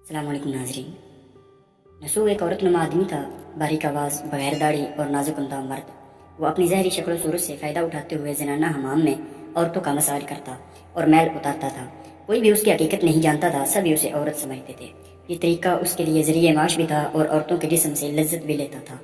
अस्सलाम वालेकुम नाजरीन। नसूह एक औरतनुमा आदमी था, बारीक आवाज़, बगैर दाढ़ी और नाजुक अंदाज मर्द। वो अपनी जहरी शक्ल सूरत से फ़ायदा उठाते हुए ज़नाना हमाम में औरतों का मसाज करता और मैल उतारता था। कोई भी उसकी हकीकत नहीं जानता था, सभी उसे औरत समझते थे। ये तरीका उसके लिए ज़रिए माश भी था और औरतों के जिस्म से लज्जत भी लेता था।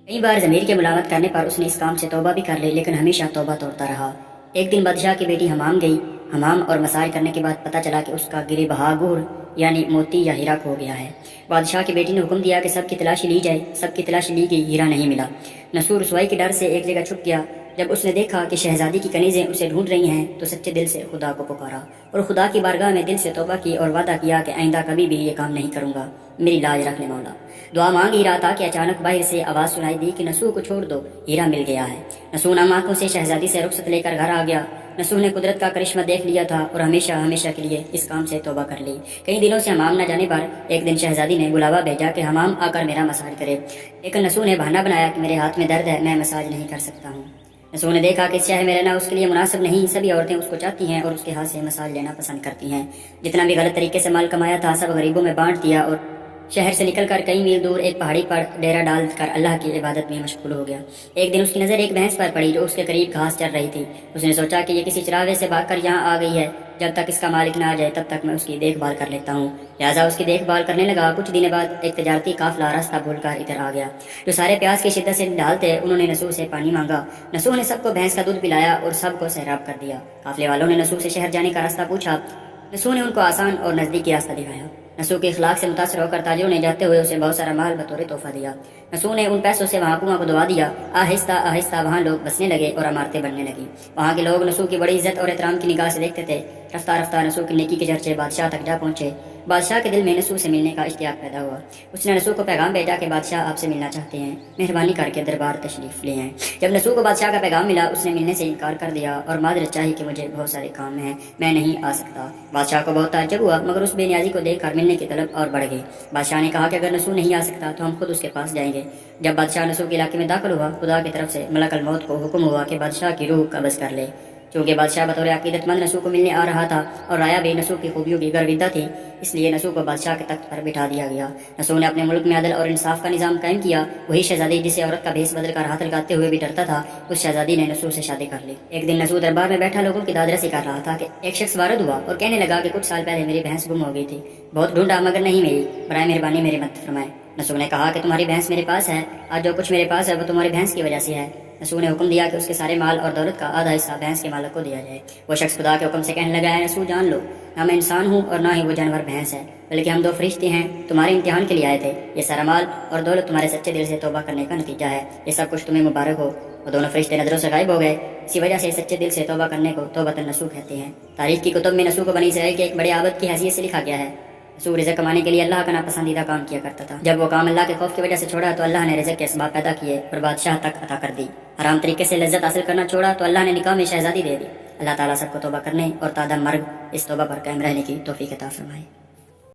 कई बार ज़मीर के मुलामत करने पर उसने इस काम से तौबा भी कर ली, लेकिन हमेशा तौबा तोड़ता रहा। एक दिन बादशाह की बेटी हमाम गई। हमाम और मसाज करने के बाद पता चला कि उसका गिरे बहागुर यानी मोती या हीरा खो गया है। बादशाह की बेटी ने हुक्म दिया कि सबकी तलाशी ली जाए। सबकी तलाशी ली गई, हीरा नहीं मिला। नसूह रसवाई के डर से एक जगह छुप गया। जब उसने देखा कि शहजादी की कनीज़ें उसे ढूंढ रही हैं तो सच्चे दिल से खुदा को पुकारा और खुदा की बारगाह में दिल से तौबा की और वादा किया कि आइंदा कभी भी ये काम नहीं करूँगा, मेरी लाज रख ले मौला। दुआ मांग ही रहा था कि अचानक बाहर से आवाज़ सुनाई दी कि नसूह को छोड़ दो, हीरा मिल गया है। नसूह नाम आंखों से शहजादी से रुखसत लेकर घर आ गया। नसूह ने कुदरत का करिश्मा देख लिया था और हमेशा हमेशा के लिए इस काम से तौबा कर ली। कई दिनों से हमाम न जाने पर एक दिन शहजादी ने बुलावा भेजा कि हमाम आकर मेरा मसाज करे, लेकिन नसूह ने बहाना बनाया कि मेरे हाथ में दर्द है, मैं मसाज नहीं कर सकता हूँ। नसूह ने देखा कि इस शहर में रहना उसके लिए मुनासिब नहीं। सभी औरतें उसको चाहती हैं और उसके हाथ से मसाज लेना पसंद करती हैं। जितना भी गलत तरीके से माल कमाया था सब गरीबों में बांट दिया और शहर से निकलकर कई मील दूर एक पहाड़ी पर डेरा डाल कर अल्लाह की इबादत में मशगूल हो गया। एक दिन उसकी नज़र एक भैंस पर पड़ी जो उसके करीब घास चर रही थी। उसने सोचा कि ये किसी चरावे से भागकर यहाँ आ गई है, जब तक इसका मालिक ना आ जाए तब तक मैं उसकी देखभाल कर लेता हूँ। लिहाजा उसकी देखभाल करने लगा। कुछ दिन बाद एक तजारती काफिला रास्ता भूलकर इधर आ गया। जो सारे प्यास की शिद्दत से ढालते उन्होंने नसूह से पानी मांगा। नसूह ने सबको भैंस का दूध पिलाया और सबको सैराब कर दिया। काफिले वालों ने नसूह से शहर जाने का रास्ता पूछा। नसूह ने उनको आसान और नज़दीकी रास्ता दिखाया। नसूह के इखलाक से मुतासर होकर ताजिरों ने जाते हुए उसे बहुत सारा माल बतौर तोहफा दिया। नसूह ने उन पैसों से वहाँ कुआं को दुआ दिया। आहिस्ता आहिस्ता वहाँ लोग बसने लगे और इमारतें बनने लगी। वहाँ के लोग नसूह की बड़ी इज्जत और एहतराम की निगाह से देखते थे। रफ्तार रफ्तार नसूह की नेकी के चर्चे बादशाह तक जा पहुँचे। बादशाह के दिल में नसूह से मिलने का इश्तियाक पैदा हुआ। उसने नसूह को पैगाम भेजा कि बादशाह आपसे मिलना चाहते हैं, मेहरबानी करके दरबार तशरीफ ले आएं। जब नसूह को बादशाह का पैगाम मिला उसने मिलने से इनकार कर दिया और माजरत चाही कि मुझे बहुत सारे काम हैं, मैं नहीं आ सकता। बादशाह को बहुत ताज्जुब हुआ, मगर उस बेनियाजी को देखकर मिलने की तलब और बढ़ गई। बादशाह ने कहा कि अगर नसूह नहीं आ सकता तो हम खुद उसके पास जाएंगे। जब बादशाह नसूह के इलाके में दाखिल हुआ, खुदा की तरफ से मलकल मौत को हुक्म हुआ कि बादशाह की रूह कब्ज़ कर ले। चूँकि बादशाह बतौर अकीदतमंद नसूह को मिलने आ रहा था और राया भी नसूह की खूबियों की गर्विदा थी, इसलिए नसूह को बादशाह के तख्त पर बिठा दिया गया। नसूह ने अपने मुल्क में अदल और इंसाफ का निज़ाम कायम किया। वही शहजादी जिसे औरत का भेस बदल कर हाथ लगाते हुए भी डरता था, उस शहजादी ने नसूह से शादी कर ली। एक दिन नसूह दरबार में बैठा लोगों की दादरसी कर रहा था कि एक शख्स वारद हुआ और कहने लगा कि कुछ साल पहले मेरी भैंस गुम हो गई थी, बहुत ढूंढा मगर नहीं मिली, बराए मेहरबानी मेरी मदद फरमाए। नसूह ने कहा कि तुम्हारी भैंस मेरे पास है, आज जो कुछ मेरे पास है वो तुम्हारी भैंस की वजह से है। नसूह ने हुक्म दिया कि उसके सारे माल और दौलत का आधा हिस्सा भैंस के मालिक को दिया जाए। वो शख्स खुदा के हुक्म से कहने लगा है, नसूह जान लो, ना मैं इंसान हूँ और ना ही वो जानवर भैंस है, बल्कि हम दो फरिश्ते हैं, तुम्हारे इम्तिहान के लिए आए थे। ये सारा माल और दौलत तुम्हारे सच्चे दिल से तौबा करने का नतीजा है। ये सब कुछ तुम्हें मुबारक हो। वो दोनों फरिश्ते नजरों से गायब हो गए। इसी वजह से सच्चे दिल से तौबा करने को तौबतन नसूह कहते हैं। तारीख की कुतुब में नसूह को बनी इसराइल के एक बड़े आबद की हैसियत से लिखा गया है। नसूह रिज़्क़ कमाने के लिए अल्लाह का नापसंदीदा काम किया करता था। जब वो काम अल्लाह के खौफ की वजह से छोड़ा तो अल्लाह ने रिज़्क़ के असबाब पैदा किए और बादशाह तक अता कर दी। हराम तरीके से लज्जत हासिल करना छोड़ा तो अल्लाह ने निकाह में शहजादी दे दी। अल्लाह ताला सबको तौबा करने और तादा मर्ग इस तौबा पर कायम रहने की तौफीक अता फरमाए।